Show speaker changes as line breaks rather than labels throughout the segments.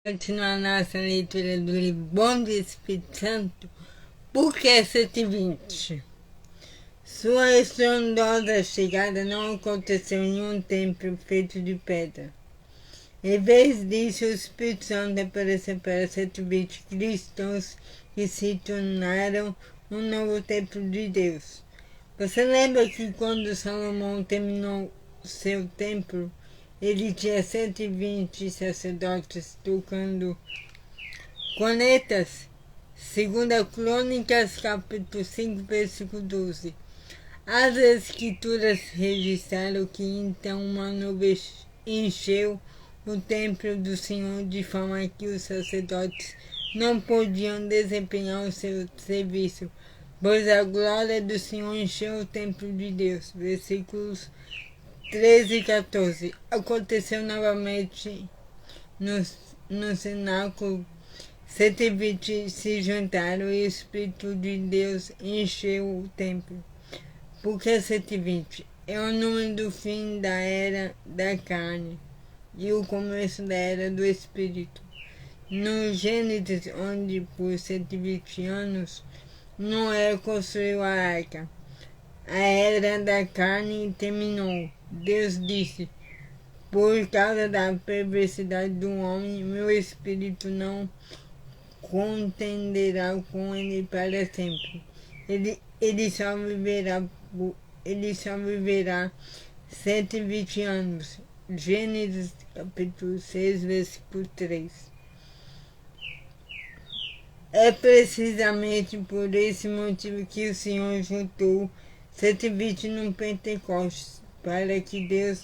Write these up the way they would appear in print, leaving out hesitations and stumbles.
Continuar nossa leitura do livro Bom do Espírito Santo, por que 7h20? Sua estrondosa chegada não aconteceu em um templo feito de pedra. Em vez disso, o Espírito Santo apareceu para 720 cristãos que se tornaram um novo templo de Deus. Você lembra que quando Salomão terminou seu templo, ele tinha 120 sacerdotes tocando cornetas? Segunda Crônicas, capítulo 5, versículo 12. As escrituras registraram que então uma nuvem encheu o templo do Senhor de forma que os sacerdotes não podiam desempenhar o seu serviço, pois a glória do Senhor encheu o templo de Deus. Versículos 13 e 14. Aconteceu novamente no cenáculo. 120 se juntaram e o Espírito de Deus encheu o templo. Por que 120? É o número do fim da era da carne e o começo da era do Espírito. No Gênesis, onde por 120 anos Noé construiu a arca, a era da carne terminou. Deus disse: por causa da perversidade do homem, meu espírito não contenderá com ele para sempre. Ele só viverá 120 anos. Gênesis capítulo 6, versículo 3. É precisamente por esse motivo que o Senhor juntou 120 no Pentecostes, para que Deus,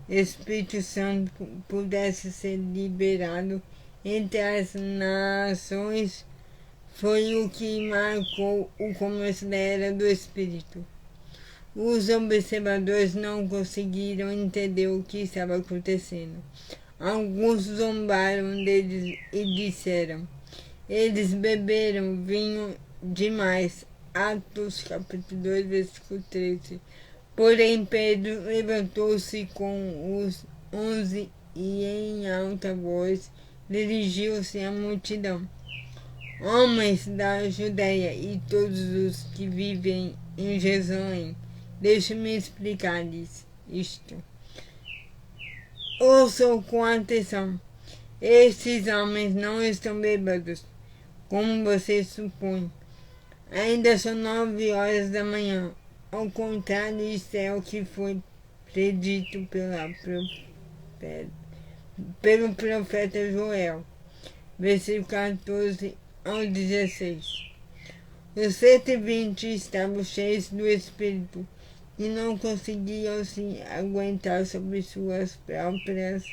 Espírito Santo, pudesse ser liberado entre as nações. Foi o que marcou o começo da era do Espírito. Os observadores não conseguiram entender o que estava acontecendo. Alguns zombaram deles e disseram: eles beberam vinho demais. Atos capítulo 2, versículo 13. Porém Pedro levantou-se com os 11 e em alta voz dirigiu-se à multidão: homens da Judéia e todos os que vivem em Jerusalém, deixe-me explicar-lhes isto. Ouçam com atenção. Estes homens não estão bêbados, como vocês supõem. Ainda são 9 horas da manhã. Ao contrário, isso é o que foi predito pelo profeta Joel. Versículo 14 ao 16. Os 120 estavam cheios do Espírito e não conseguiam se aguentar sobre suas próprias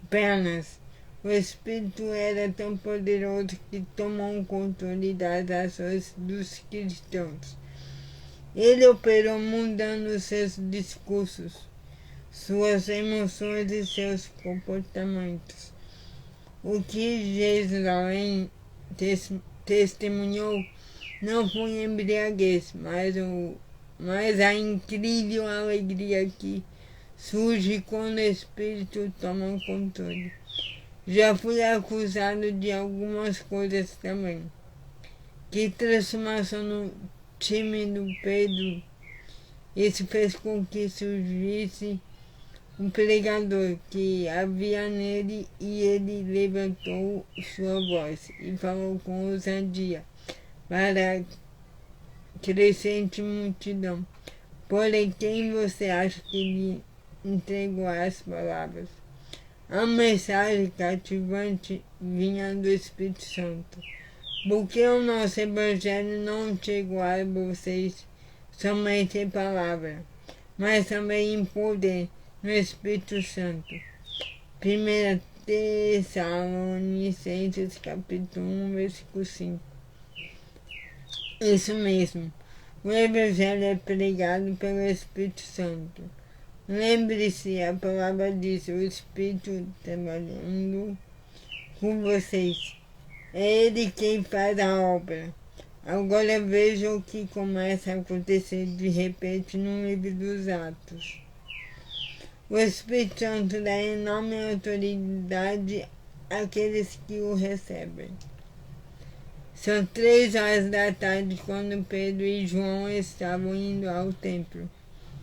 pernas. O Espírito era tão poderoso que tomou o controle das ações dos cristãos. Ele operou mudando seus discursos, suas emoções e seus comportamentos. O que Jerusalém testemunhou não foi embriaguez, mas a incrível alegria que surge quando o Espírito toma o controle. Já fui acusado de algumas coisas também. Que transformação no time do Pedro. Isso fez com que surgisse um pregador que havia nele, e ele levantou sua voz e falou com ousadia para a crescente multidão. Porém, quem você acha que lhe entregou as palavras? A mensagem cativante vinha do Espírito Santo, porque o nosso Evangelho não chegou a vocês somente em palavra, mas também em poder no Espírito Santo. 1 Tessalonicenses capítulo 1, versículo 5. Isso mesmo, o Evangelho é pregado pelo Espírito Santo. Lembre-se, a palavra diz: o Espírito trabalhando com vocês. É Ele quem faz a obra. Agora veja o que começa a acontecer de repente no livro dos Atos. O Espírito Santo dá enorme autoridade aqueles que o recebem. São 3 horas da tarde quando Pedro e João estavam indo ao templo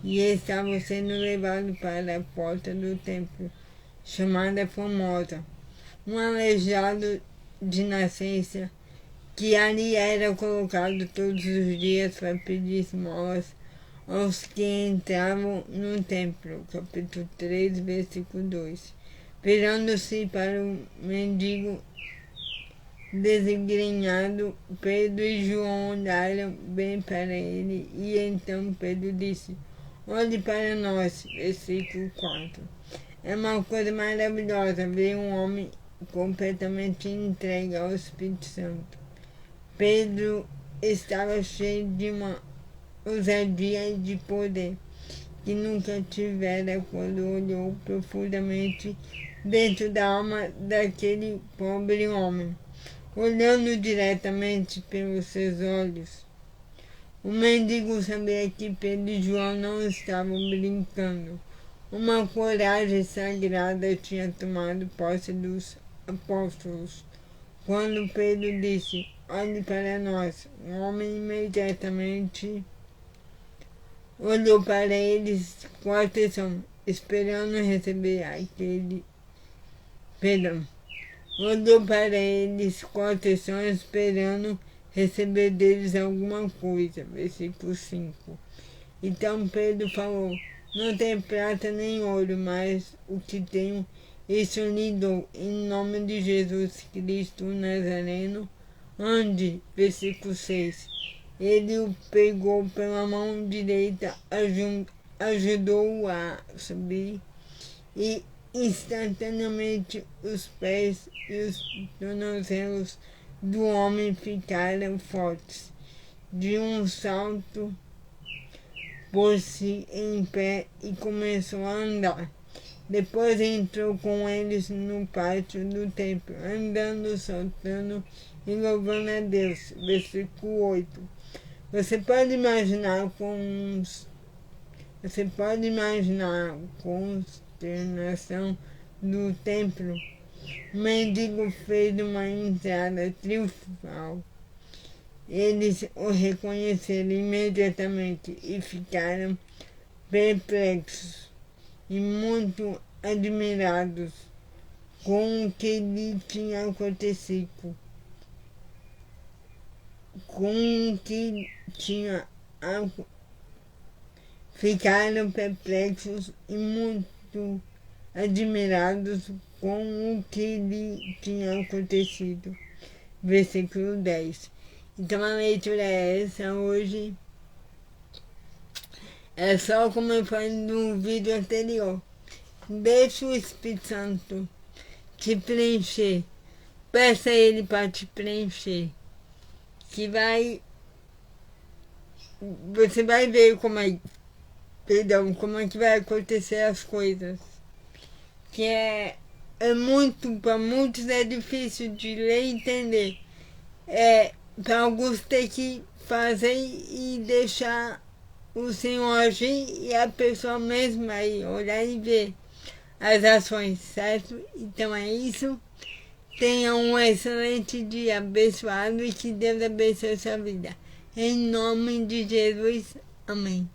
e estavam sendo levados para a porta do templo, chamada Formosa. Um aleijado de nascença, que ali era colocado todos os dias para pedir esmolas aos que entravam no templo. Capítulo 3, versículo 2. Virando-se para o mendigo desgrenhado, Pedro e João olharam bem para ele, e então Pedro disse: olhe para nós. Versículo 4. É uma coisa maravilhosa ver um homem completamente entregue ao Espírito Santo. Pedro estava cheio de uma ousadia e de poder que nunca tivera quando olhou profundamente dentro da alma daquele pobre homem. Olhando diretamente pelos seus olhos, o mendigo sabia que Pedro e João não estavam brincando. Uma coragem sagrada tinha tomado posse dos apóstolos. Quando Pedro disse: olhe para nós, o homem imediatamente olhou para eles com atenção, esperando receber aquele perdão. Olhou para eles com atenção, esperando receber deles alguma coisa. Versículo 5. Então Pedro falou: não tenho prata nem ouro, mas o que tenho, isso lhe dou. Em nome de Jesus Cristo Nazareno, ande. Versículo 6. Ele o pegou pela mão direita, ajudou-o a subir, e instantaneamente os pés e os tornozelos do homem ficaram fortes. De um salto, pôs-se em pé e começou a andar. Depois entrou com eles no pátio do templo, andando, saltando e louvando a Deus. Versículo 8. Você pode imaginar a consternação do templo. O mendigo fez uma entrada triunfal. Eles o reconheceram imediatamente e ficaram perplexos e muito admirados com o que lhe tinha acontecido. Ficaram perplexos e muito admirados com o que lhe tinha acontecido. Versículo 10. Então a leitura é essa hoje. É só como eu falei no vídeo anterior. Deixa o Espírito Santo te preencher. Peça a ele para te preencher. Você vai ver como é que vai acontecer as coisas. Que para muitos é difícil de ler e entender. Para alguns tem que fazer e deixar o Senhor agir e a pessoa mesma aí olhar e ver as ações, certo? Então é isso. Tenha um excelente dia abençoado e que Deus abençoe a sua vida. Em nome de Jesus. Amém.